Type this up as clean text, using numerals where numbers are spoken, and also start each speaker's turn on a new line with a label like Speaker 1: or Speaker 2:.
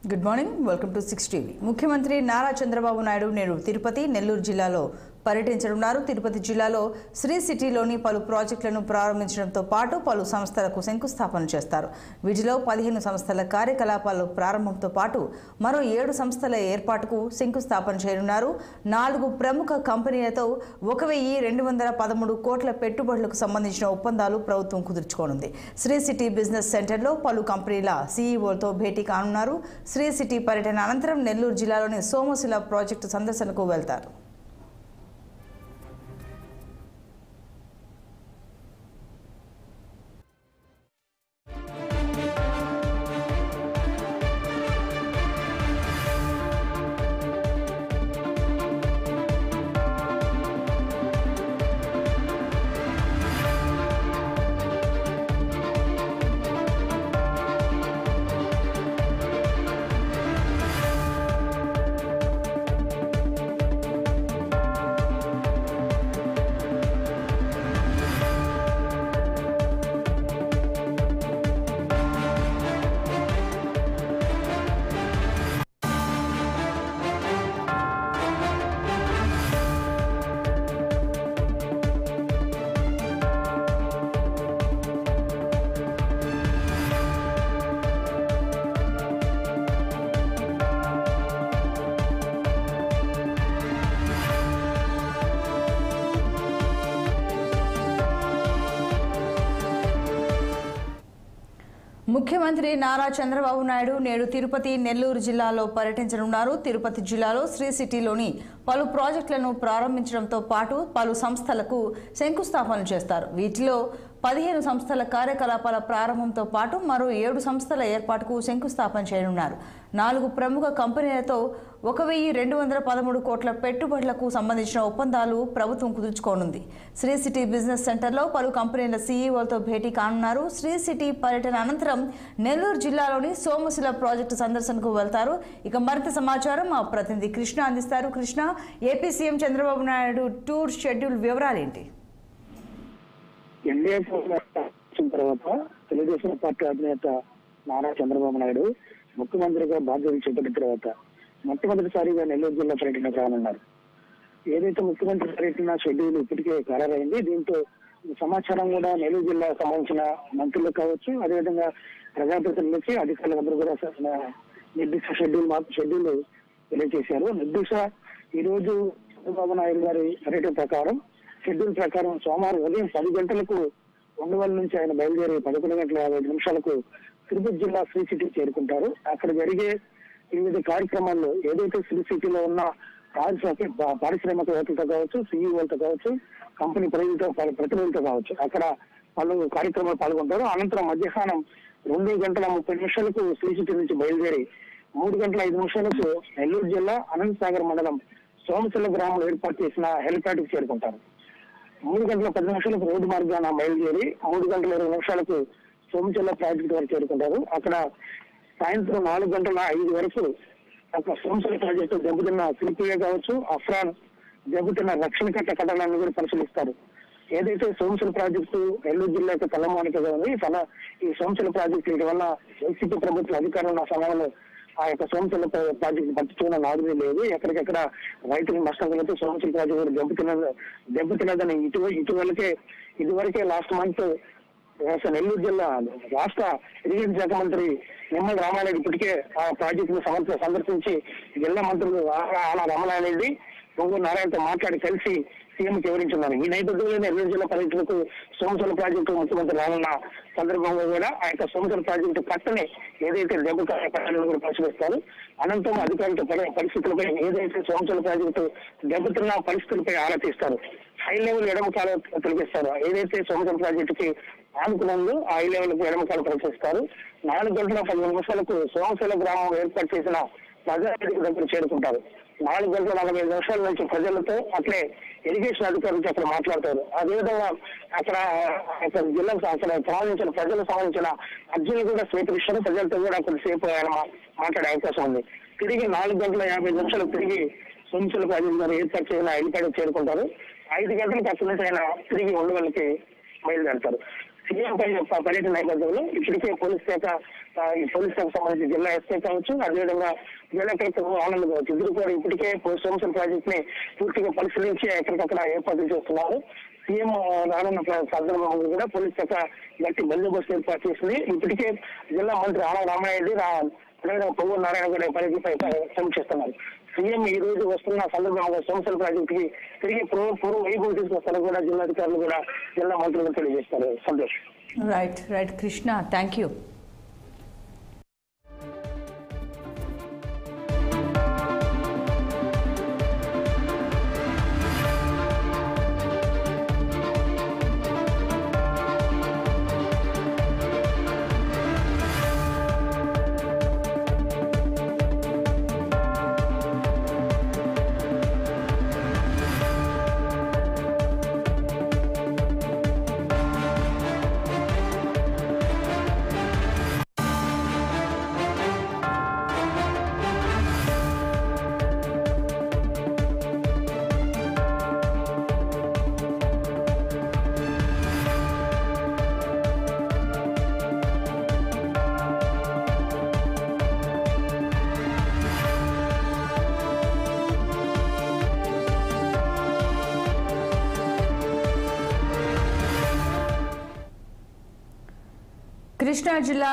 Speaker 1: Good morning, welcome to 6 TV. ముఖ్యమంత్రి నారా చంద్రబాబు నాయుడు నేడు తిరుపతి, నెల్లూరు జిల్లాలో పర్యటించనున్నారు. తిరుపతి జిల్లాలో శ్రీ సిటీలోని పలు ప్రాజెక్టులను ప్రారంభించడంతో పాటు పలు సంస్థలకు శంకుస్థాపన చేస్తారు. వీటిలో 15 సంస్థల కార్యకలాపాల ప్రారంభంతో పాటు మరో 7 సంస్థల ఏర్పాటుకు శంకుస్థాపన చేయనున్నారు. 4 ప్రముఖ కంపెనీలతో 1213 కోట్ల పెట్టుబడులకు సంబంధించిన ఒప్పందాలు ప్రభుత్వం కుదుర్చుకోనుంది. శ్రీ సిటీ బిజినెస్ సెంటర్లో పలు కంపెనీల సీఈఓలతో భేటీ కానున్నారు. శ్రీ సిటీ పర్యటన అనంతరం నెల్లూరు జిల్లాలోని సోమశిల ప్రాజెక్టు సందర్శనకు వెళ్తారు. ముఖ్యమంత్రి నారా చంద్రబాబు నాయుడు నేడు తిరుపతి, నెల్లూరు జిల్లాలో పర్యటించనున్నారు. తిరుపతి జిల్లాలో శ్రీ సిటీలోని పలు ప్రాజెక్టులను ప్రారంభించడంతో పాటు పలు సంస్థలకు శంకుస్థాపన చేస్తారు. వీటిలో 15 సంస్థల కార్యకలాపాల ప్రారంభంతో పాటు మరో 7 సంస్థల ఏర్పాటుకు శంకుస్థాపన చేయనున్నారు. 4 ప్రముఖ కంపెనీలతో 1213 కోట్ల పెట్టుబడులకు సంబంధించిన ఒప్పందాలు ప్రభుత్వం కుదుర్చుకోనుంది. శ్రీ సిటీ బిజినెస్ సెంటర్లో పలు కంపెనీల సీఈఓలతో భేటీ కానున్నారు. శ్రీ సిటీ పర్యటన అనంతరం నెల్లూరు జిల్లాలోని సోమశిల ప్రాజెక్టు సందర్శనకు వెళ్తారు. ఇక మరింత సమాచారం మా ప్రతినిధి కృష్ణ అందిస్తారు. Krishna, AP CM Chandrababu Naidu tour schedule వివరాలేంటి?
Speaker 2: ఎన్డీఏ వచ్చిన తర్వాత తెలుగుదేశం పార్టీ అధినేత నారా చంద్రబాబు నాయుడు ముఖ్యమంత్రిగా బాధ్యతలు చేపట్టిన తర్వాత మొట్టమొదటిసారిగా నెల్లూరు జిల్లా పర్యటన కానున్నారు. ఏదైతే ముఖ్యమంత్రి పర్యటన షెడ్యూల్ ఇప్పటికే ఖరారైంది. దీంతో సమాచారం కూడా నెల్లూరు జిల్లాకు సంబంధించిన మంత్రులకు కావచ్చు, అదేవిధంగా ప్రజాప్రతినిధులకి అధికారులందరూ కూడా నిర్దిష్ట షెడ్యూల్ తెలియజేశారు. నిర్దిష్ట ఈ రోజు చంద్రబాబు నాయుడు గారి పర్యటన ప్రకారం షెడ్యూల్ ప్రకారం సోమవారం ఉదయం 10 గంటలకు ఉండవల్లి నుంచి ఆయన బయలుదేరి 11:50 తిరుపతి జిల్లా శ్రీ సిటీ చేరుకుంటారు. అక్కడ జరిగే వివిధ కార్యక్రమాల్లో ఏదైతే శ్రీ సిటీలో ఉన్న పారిశ్రామికవేత్తలతో కావచ్చు, సీఈఓలతో కావచ్చు, కంపెనీ ప్రతినిధులతో కావచ్చు, అక్కడ పలు కార్యక్రమాలు పాల్గొంటారు. అనంతరం మధ్యాహ్నం 2:30 శ్రీ సిటీ నుంచి బయలుదేరి 3:05 నెల్లూరు జిల్లా అనంతసాగర్ మండలం సోమశిల గ్రామంలో ఏర్పాటు చేసిన హెలిప్యాడ్ కు చేరుకుంటారు. 3:10 రోడ్డు మార్గాన బయలుదేరి 3:20 సోమశిల ప్రాజెక్టు వరకు చేరుకుంటారు. అక్కడ సాయంత్రం 4:05 వరకు అక్కడ సోమశిల ప్రాజెక్టు దెబ్బతిన్న సిపిఐ కావచ్చు, అఫ్రాన్ దెబ్బతిన్న రక్షణ కట్టడాలను కూడా పరిశీలిస్తారు. ఏదైతే సోమశిల ప్రాజెక్టు నెల్లూరు జిల్లాకు తలమానికగా ఉంది, ఈ సోమశిల ప్రాజెక్టు వీటి వల్ల వైసీపీ ప్రభుత్వ అధికారులు ఉన్న సమయంలో ఆ యొక్క సోమశిల ప్రాజెక్టు పట్టించుకున్న నాదునే లేదు. ఎక్కడికెక్కడ రైతులకు నష్టం కలిగితే సోమశిల ప్రాజెక్టు దెబ్బతిన్నదని ఇదివరకే లాస్ట్ మంత్ నెల్లూరు జిల్లా రాష్ట్ర ఇరిగేషన్ శాఖ మంత్రి నిమ్మల రామారెడ్డి ఇప్పటికే ఆ ప్రాజెక్టును సందర్శించి జిల్లా మంత్రులు ఆలా రామారెడ్డి, పొంగూరు నారాయణతో మాట్లాడి కలిసి సీఎంకి వివరించున్నారు. ఈ నేపథ్యంలో నెల్లూరు జిల్లా పర్యటనకు సోమశిల ప్రాజెక్టు ముఖ్యమంత్రి రానున్న సందర్భంగా కూడా ఆ యొక్క సోమశిల ప్రాజెక్టు పట్టని ఏదైతే దెబ్బతిన్న కూడా పరిశీలిస్తారు. అనంతరం అధికారులతో పరిస్థితులపై ఏదైతే సోమశిల ప్రాజెక్టు దెబ్బతిన్న పరిస్థితులపై ఆరా తీస్తారు. హై లెవెల్ ఎడమకాలు తొలగిస్తారు. ఏదైతే సోమశిల ప్రాజెక్టుకి ఆనుకున్నందు ఆ హై లెవెల్ ఎడమకాలు పరిశీలిస్తారు. 4:10 సోమశిల గ్రామం ఏర్పాటు చేసిన ప్రజావేదిక దగ్గర చేరుకుంటారు. 4:45 నుంచి ప్రజలతో అట్లే ఇరిగేషన్ అధికారులతో అక్కడ మాట్లాడతారు. అదేవిధంగా అక్కడ జిల్లాకు అక్కడ సంబంధించిన ప్రజలకు సంబంధించిన అర్జీలు కూడా స్వీకరిస్తారు. ప్రజలతో కూడా కొద్దిసేపు ఆయన మాట్లాడే అవకాశం ఉంది. తిరిగి 4:50 తిరిగి సోమశిల ప్రాజెక్టు ఏర్పాటు చేసిన హెలిప్యాడ్ చేరుకుంటారు. 5 గంటలకు అక్కడి నుంచి ఆయన తిరిగి ఉండవల్లికి బయలుదేరతారు. సీఎం పర్యటన నేపథ్యంలో ఇప్పటికే పోలీస్ శాఖకు సంబంధించి జిల్లా ఎస్పీ కావచ్చు, అదేవిధంగా జిల్లా కలెక్టర్ ఆనంద్ కావచ్చు, ఇద్దరు కూడా ఇప్పటికే సోమశిల ప్రాజెక్ట్ ని పూర్తిగా పరిశీలించి ఎక్కడికక్కడ ఏర్పాట్లు చేస్తున్నారు. సీఎం రానున్న సందర్భంగా కూడా పోలీస్ శాఖ గట్టి బందోబస్తు ఏర్పాటు చేసింది. ఇప్పటికే జిల్లా మంత్రి ఆనం రామారెడ్డి పొంగు నారాయణ కూడా పరిధిపై సమీక్షిస్తున్నారు. సీఎం ఈ రోజు వస్తున్న సందర్భంగా సోమశిల ప్రాజెక్టు కి తిరిగి పూర్వ వైభవం తీసుకొస్తారని కూడా జిల్లాధికారులు కూడా జిల్లా మంత్రులు తెలియజేస్తారు. Santosh.
Speaker 1: Right Krishna, thank you. Krishna జిల్లా